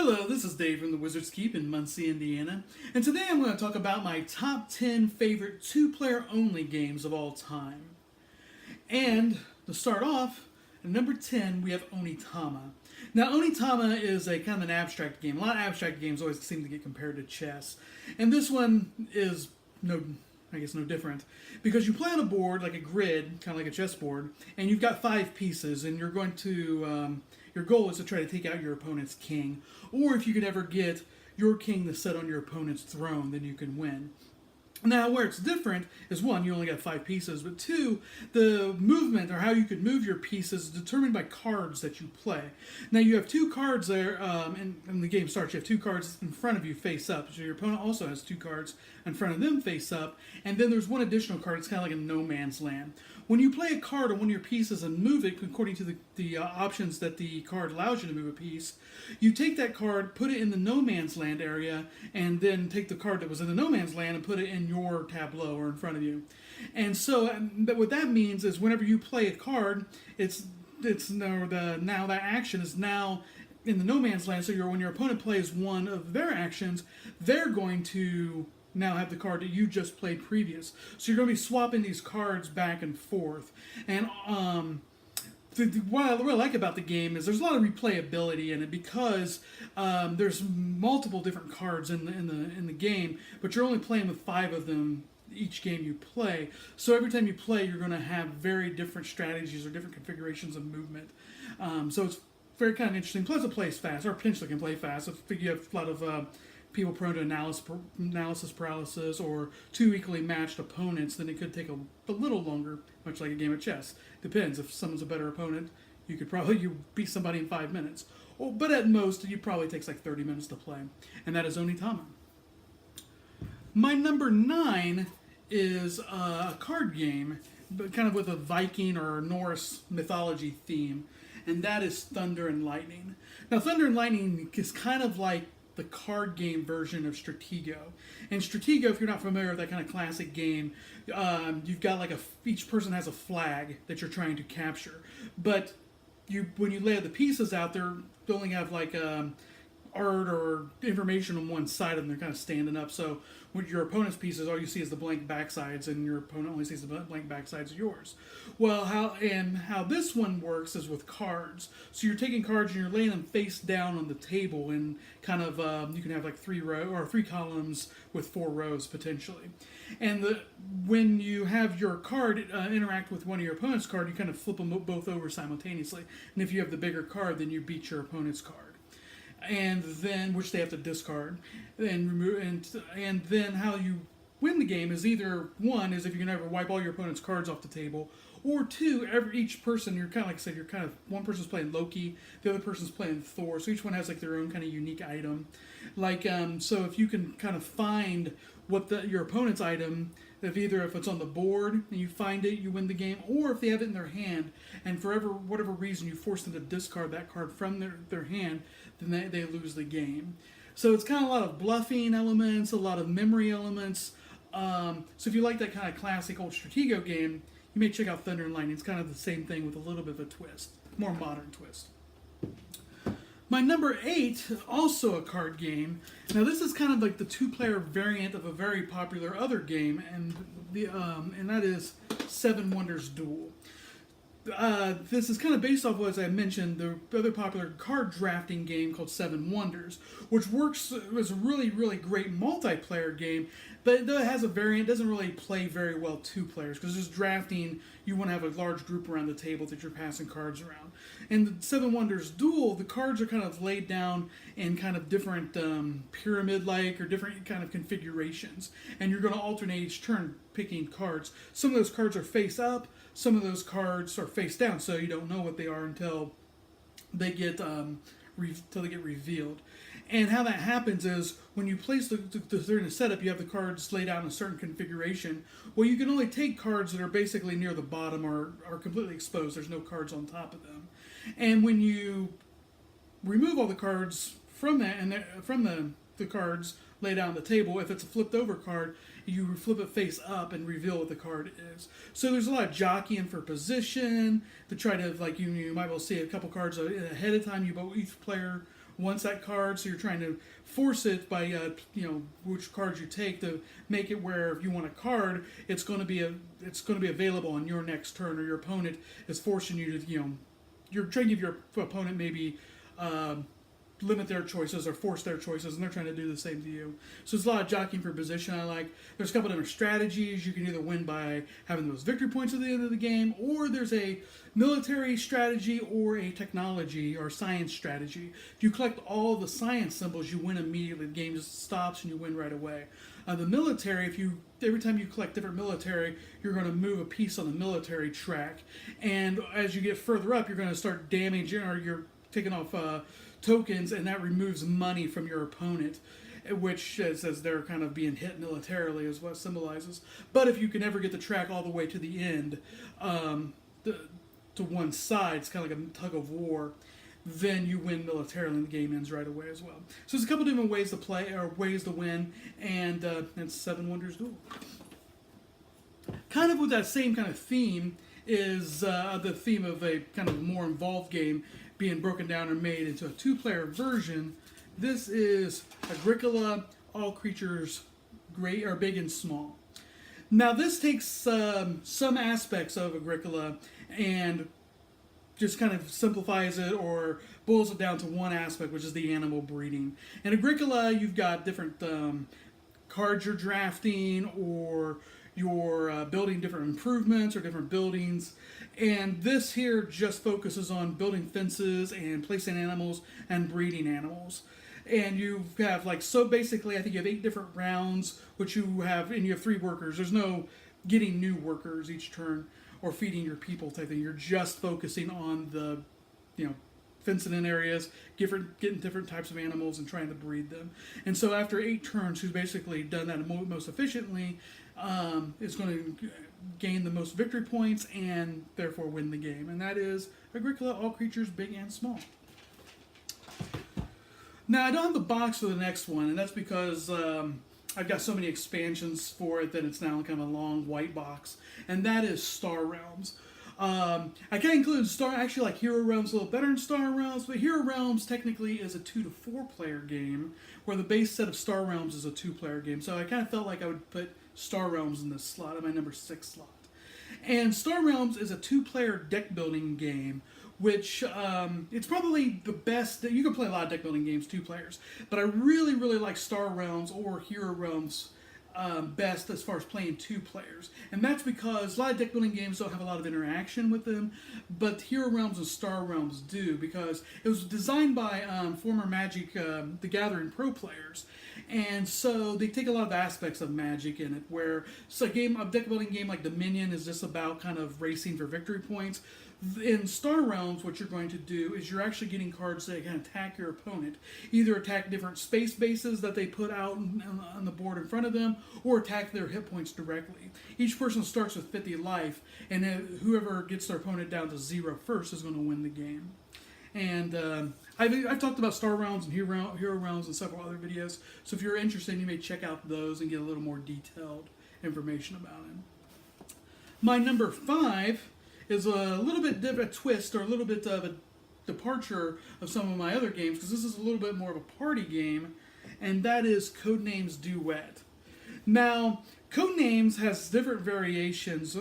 Hello, this is Dave from the Wizards Keep in Muncie, Indiana, and today I'm going to talk about my top 10 favorite two-player only games of all time. And to start off, at number 10 we have Onitama. Now, Onitama is a kind of an abstract game. A lot of abstract games always seem to get compared to chess, and this one is no different, because you play on a board like a grid, kind of like a chessboard, and you've got 5 pieces, and you're going to your goal is to try to take out your opponent's king, or if you could ever get your king to sit on your opponent's throne, then you can win. Now, where it's different is, one, you only got 5 pieces, but two, the movement or how you could move your pieces is determined by cards that you play. Now, you have 2 cards there, and the game starts. You have 2 cards in front of you face up, so your opponent also has 2 cards in front of them face up, and then there's one additional card. It's kind of like a no man's land. When you play a card on one of your pieces and move it according to the options that the card allows you to move a piece, you take that card, put it in the no man's land area, and then take the card that was in the no man's land and put it in your tableau or in front of you. And so what that means is whenever you play a card, it's now that action is now in the no man's land. So when your opponent plays one of their actions, they're going to now have the card that you just played previous. So you're going to be swapping these cards back and forth. And what I really like about the game is there's a lot of replayability in it, because there's multiple different cards in the game, but you're only playing with 5 of them each game you play. So every time you play, you're going to have very different strategies or different configurations of movement. So it's very kind of interesting. Plus, it plays fast, or potentially can play fast. If you have a lot of people prone to analysis paralysis or 2 equally matched opponents, then it could take a little longer, much like a game of chess. Depends. If someone's a better opponent, you beat somebody in 5 minutes. But at most, it probably takes like 30 minutes to play. And that is Onitama. My number 9 is a card game, but kind of with a Viking or Norse mythology theme, and that is Thunder and Lightning. Now, Thunder and Lightning is kind of like the card game version of Stratego. And Stratego, if you're not familiar with that kind of classic game, you've got like each person has a flag that you're trying to capture. But when you lay the pieces out there, you only have like art or information on one side of them. They're kind of standing up. So with your opponent's pieces, all you see is the blank backsides, and your opponent only sees the blank backsides of yours. Well, how this one works is with cards. So you're taking cards and you're laying them face down on the table, and kind of you can have like 3 columns with 4 rows potentially. And when you have your card interact with one of your opponent's card, you kind of flip them both over simultaneously. And if you have the bigger card, then you beat your opponent's card, and then which they have to discard and remove. And then how you win the game is either, one is if you can ever wipe all your opponent's cards off the table, or two, each person, you're kind of like I said, one person's playing Loki, the other person's playing Thor, so each one has like their own kind of unique item. Like so if you can kind of find what your opponent's item, if it's on the board and you find it, you win the game, or if they have it in their hand and for whatever reason you force them to discard that card from their hand, then they lose the game. So it's kind of a lot of bluffing elements, a lot of memory elements. So if you like that kind of classic old Stratego game, you may check out Thunder and Lightning. It's kind of the same thing with a little bit of a twist, more modern twist. My number 8, also a card game. Now this is kind of like the 2-player variant of a very popular other game, and that is Seven Wonders Duel. This is kind of based off, as I mentioned, the other popular card drafting game called Seven Wonders, which works as a really, really great multiplayer game, but though it has a variant, it doesn't really play very well 2 players, because just drafting, you want to have a large group around the table that you're passing cards around. In the Seven Wonders Duel, the cards are kind of laid down in kind of different pyramid-like or different kind of configurations, and you're going to alternate each turn picking cards. Some of those cards are face up, some of those cards are face down, so you don't know what they are until they get revealed. And how that happens is when you place during the setup, you have the cards laid out in a certain configuration. Well, you can only take cards that are basically near the bottom or are completely exposed. There's no cards on top of them. And when you remove all the cards from that and from the cards laid out on the table, if it's a flipped over card, you flip it face up and reveal what the card is. So there's a lot of jockeying for position to try to, like, you might well see a couple cards ahead of time. Each player wants that card, so you're trying to force it by which cards you take to make it where if you want a card, it's going to be available on your next turn, or your opponent is forcing you to you're trying to give your opponent maybe limit their choices or force their choices, and they're trying to do the same to you. So it's a lot of jockeying for position. I like. There's a couple different strategies. You can either win by having those victory points at the end of the game, or there's a military strategy or a technology or science strategy. If you collect all the science symbols, you win immediately. The game just stops and you win right away. The military, every time you collect different military, you're going to move a piece on the military track, and as you get further up, you're going to start damaging, or you're taking off tokens, and that removes money from your opponent, which says they're kind of being hit militarily, is what it symbolizes. But if you can ever get the track all the way to the end, to one side, it's kind of like a tug of war, then you win militarily and the game ends right away as well. So there's a couple different ways to play, or ways to win, and it's Seven Wonders Duel. Kind of with that same kind of theme is the theme of a kind of more involved game being broken down and made into a two-player version. This is Agricola, All Creatures Great or Big and Small. Now this takes some aspects of Agricola and just kind of simplifies it or boils it down to one aspect, which is the animal breeding. In Agricola, you've got different cards you're drafting, or you're building different improvements or different buildings. And this here just focuses on building fences and placing animals and breeding animals. And you have basically I think you have 8 different rounds, which you have, and you have 3 workers. There's no getting new workers each turn or feeding your people type thing. You're just focusing on the, fencing in areas, getting different types of animals and trying to breed them. And so after 8 turns, who's basically done that most efficiently is going to gain the most victory points and therefore win the game. And that is Agricola, All Creatures Big and Small. Now, I don't have the box for the next one, and that's because I've got so many expansions for it that it's now kind of a long white box, and that is Star Realms. I can include actually like Hero Realms a little better than Star Realms, but Hero Realms technically is a 2 to 4 player game, where the base set of Star Realms is a 2-player game. So I kind of felt like I would put Star Realms in this slot, in my number 6 slot. And Star Realms is a 2-player deck building game, which it's probably the best. You can play a lot of deck building games 2 players, but I really, really like Star Realms or Hero Realms best as far as playing 2 players. And that's because a lot of deck building games don't have a lot of interaction with them, but Hero Realms and Star Realms do, because it was designed by former Magic the Gathering pro players. And so they take a lot of aspects of Magic in it, where a deck building game like Dominion is just about kind of racing for victory points. In Star Realms, what you're going to do is you're actually getting cards that can attack your opponent. Either attack different space bases that they put out on the board in front of them, or attack their hit points directly. Each person starts with 50 life, and whoever gets their opponent down to 0 first is going to win the game. And I've talked about Star Realms and Hero Realms in several other videos, so if you're interested, you may check out those and get a little more detailed information about it. My number 5 is a little bit of a twist, or a little bit of a departure of some of my other games, because this is a little bit more of a party game, and that is Codenames Duet. Now, Codenames has different variations.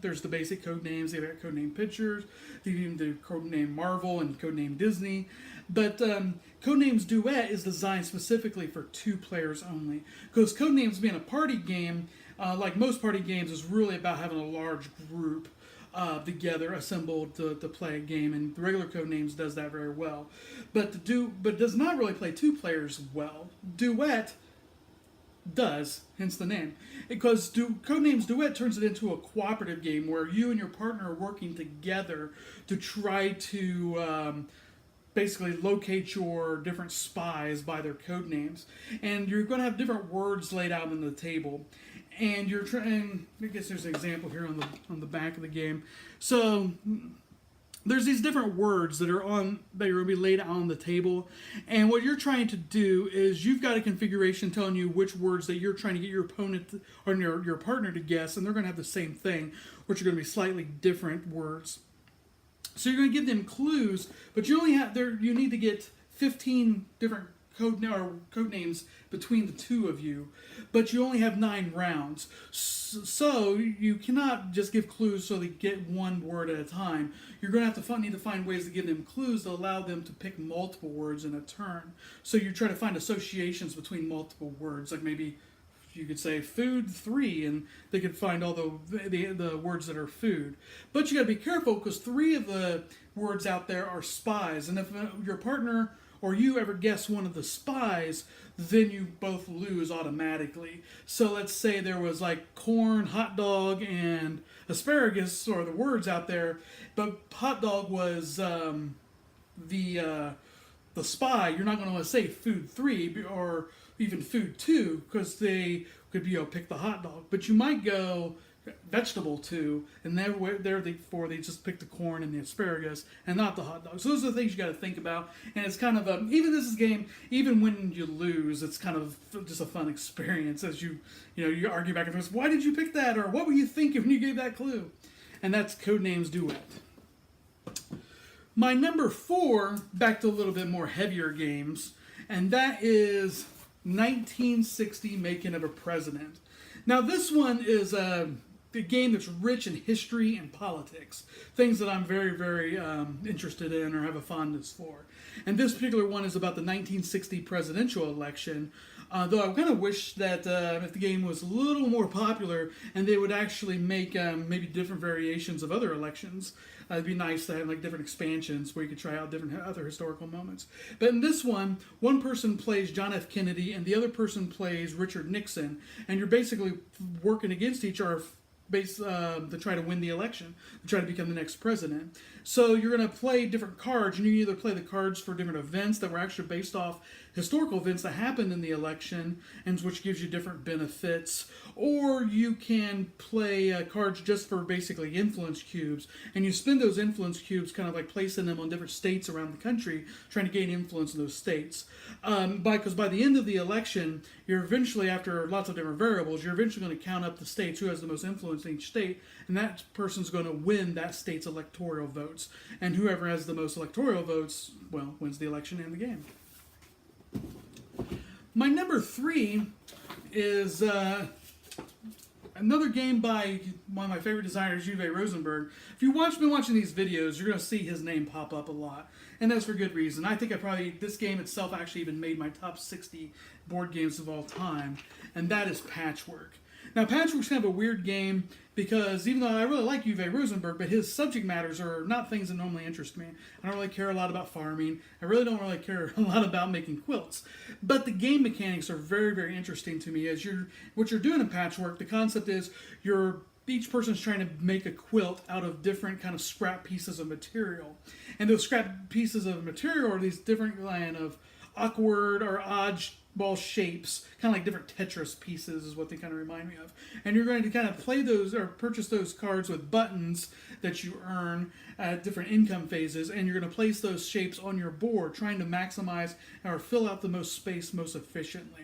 There's the basic Codenames, they've got Codename Pictures, they've even do Codename Marvel and Codename Disney, but Codenames Duet is designed specifically for 2 players only, because Codenames being a party game, like most party games, is really about having a large group together, assembled to play a game, and the regular Codenames does that very well. But does not really play 2 players well. Duet does, hence the name. Because Codenames Duet turns it into a cooperative game where you and your partner are working together to try to basically locate your different spies by their code names. And you're going to have different words laid out on the table. And you're trying, I guess there's an example here on the back of the game. So there's these different words that are going to be laid out on the table. And what you're trying to do is you've got a configuration telling you which words that you're trying to get your opponent or your partner to guess, and they're going to have the same thing, which are going to be slightly different words. So you're going to give them clues, but you need to get 15 different code names between the two of you, but you only have 9 rounds. So you cannot just give clues so they get one word at a time. You're going to have to need to find ways to give them clues to allow them to pick multiple words in a turn. So you try to find associations between multiple words, like maybe you could say food 3, and they could find all the words that are food. But you got to be careful because 3 of the words out there are spies, and if your partner or you ever guess one of the spies, then you both lose automatically. So let's say there was like corn, hot dog, and asparagus, or the words out there, but hot dog was the spy. You're not going to want to say food 3 or even food 2 because they could pick the hot dog. But you might go vegetable 2, and therefore they just pick the corn and the asparagus and not the hot dog. So those are the things you got to think about. And it's kind of even this is game, even when you lose, it's kind of just a fun experience as you argue back and forth. Why did you pick that, or what were you thinking when you gave that clue? And that's Codenames Duet. My number 4, back to a little bit more heavier games, and that is 1960 Making of a President. Now this one is a game that's rich in history and politics, things that I'm very, very interested in or have a fondness for. And this particular one is about the 1960 presidential election, though I kind of wish that if the game was a little more popular and they would actually make maybe different variations of other elections. It'd be nice to have like different expansions where you could try out different other historical moments. But in this one person plays John F. Kennedy and the other person plays Richard Nixon, and you're basically working against each other to try to win the election, to try to become the next president. So you're going to play different cards, and you either play the cards for different events that were actually based off historical events that happened in the election, and which gives you different benefits, or you can play cards just for basically influence cubes, and you spend those influence cubes kind of like placing them on different states around the country, trying to gain influence in those states. Because by the end of the election, you're eventually, after lots of different variables, you're eventually going to count up the states, who has the most influence in each state, and that person's going to win that state's electoral votes. And whoever has the most electoral votes, well, wins the election and the game. My number 3 is another game by one of my favorite designers, Uwe Rosenberg. If you've been watching these videos, you're going to see his name pop up a lot. And that's for good reason. I think this game itself actually even made my top 60 board games of all time. And that is Patchwork. Now, Patchwork's kind of a weird game because even though I really like Uwe Rosenberg, but his subject matters are not things that normally interest me. I don't really care a lot about farming. I really don't really care a lot about making quilts. But the game mechanics are very, very interesting to me. What you're doing in Patchwork, the concept is each person's trying to make a quilt out of different kind of scrap pieces of material. And those scrap pieces of material are these different kind of awkward or oddball shapes, kind of like different Tetris pieces is what they kind of remind me of. And you're going to kind of play those or purchase those cards with buttons that you earn at different income phases, and you're going to place those shapes on your board, trying to maximize or fill out the most space most efficiently.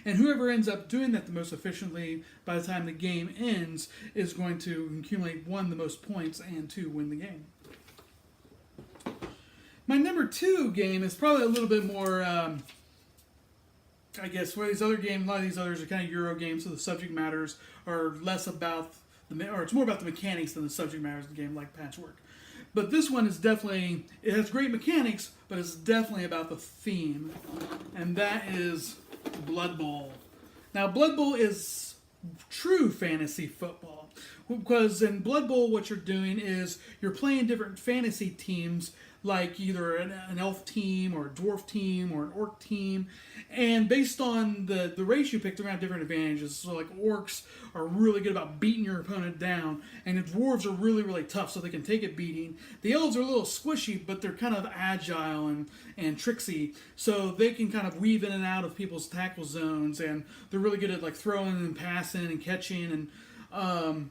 And whoever ends up doing that the most efficiently by the time the game ends is going to accumulate 1, the most points, and 2, win the game. My number 2 game is probably a little bit more, I guess, where these other games, a lot of these others are kind of Euro games, so the subject matters are less about, it's more about the mechanics than the subject matters of the game, like Patchwork. But this one is definitely, it has great mechanics, but it's definitely about the theme, and that is Blood Bowl. Now, Blood Bowl is true fantasy football, because in Blood Bowl what you're doing is you're playing different fantasy teams, like either an elf team or a dwarf team or an orc team, and based on the race you pick, they're going to have different advantages. So like orcs are really good about beating your opponent down, and the dwarves are really, really tough, so they can take a beating. The elves are a little squishy, but they're kind of agile and tricksy, so they can kind of weave in and out of people's tackle zones, and they're really good at like throwing and passing and catching and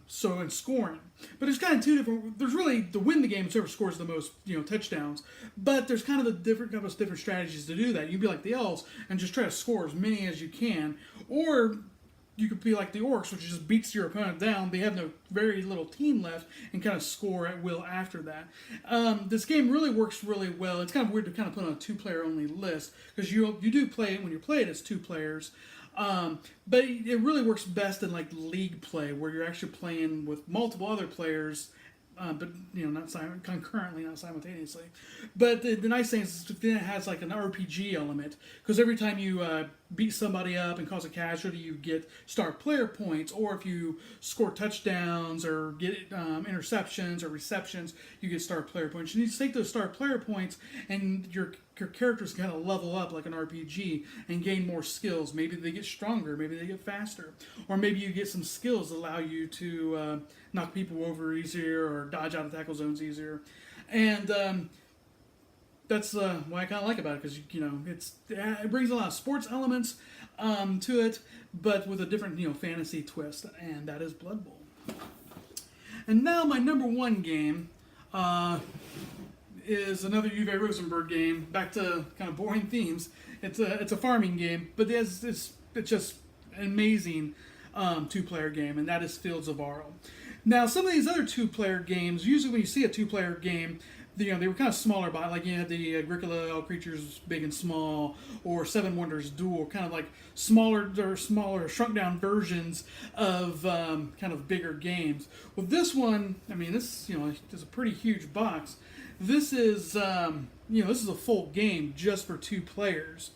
scoring. But there's kind of two different, there's really, to win the game, it's whoever scores the most, touchdowns. But there's kind of a different strategies to do that. You can be like the elves and just try to score as many as you can. Or you could be like the Orcs, which just beats your opponent down. They have no very little team left and kind of score at will after that. This game really works really well. It's kind of weird to kind of put on a 2-player only list because you do play it when you play it as 2 players. But it really works best in like league play where you're actually playing with multiple other players. But not concurrently, not simultaneously. But the nice thing is then it has like an RPG element because every time you beat somebody up and cause a casualty, you get star player points. Or if you score touchdowns or get interceptions or receptions, you get star player points. You need to take those star player points and your characters kind of level up like an RPG and gain more skills. Maybe they get stronger, maybe they get faster, or maybe you get some skills that allow you to knock people over easier or dodge out of tackle zones easier. And that's what I kind of like about it because it brings a lot of sports elements to it, but with a different fantasy twist, and that is Blood Bowl. And now my number 1 game is another Uwe Rosenberg game. Back to kind of boring themes. It's a farming game, but it's just an amazing 2-player game, and that is Fields of Arle. Now, some of these other 2-player games, usually when you see a 2-player game, they were kind of smaller by, like you had the Agricola, All Creatures Big and Small, or Seven Wonders Duel, kind of like smaller, shrunk down versions of kind of bigger games. Well, this one, this is a pretty huge box. This is this is a full game just for 2 players,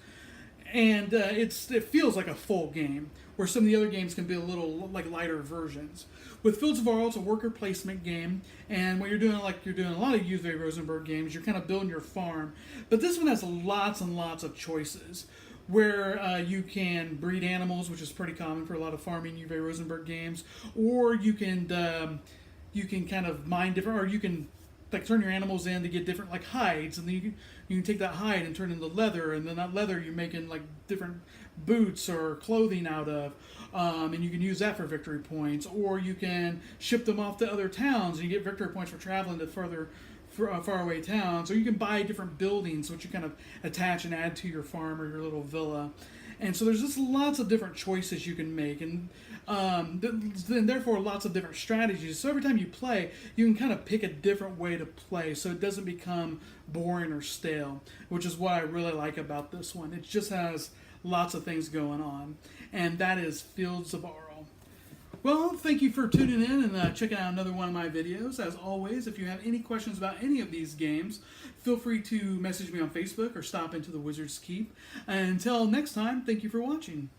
and it feels like a full game, where some of the other games can be a little like lighter versions. With Fields of Arle, it's a worker placement game, and what you're doing, like you're doing a lot of Uwe Rosenberg games, you're kind of building your farm. But this one has lots and lots of choices, where you can breed animals, which is pretty common for a lot of farming Uwe Rosenberg games, or you can kind of mine different, or you can like turn your animals in to get different like hides, and then you can take that hide and turn it into leather, and then that leather you're making like different boots or clothing out of, and you can use that for victory points, or you can ship them off to other towns and you get victory points for traveling to far away towns, or you can buy different buildings which you kind of attach and add to your farm or your little villa. And so there's just lots of different choices you can make, and therefore lots of different strategies. So every time you play, you can kind of pick a different way to play so it doesn't become boring or stale, which is what I really like about this one. It just has lots of things going on, and that is Fields of Arle. Well, thank you for tuning in and checking out another one of my videos. As always, if you have any questions about any of these games, feel free to message me on Facebook or stop into the Wizard's Keep. And until next time, thank you for watching.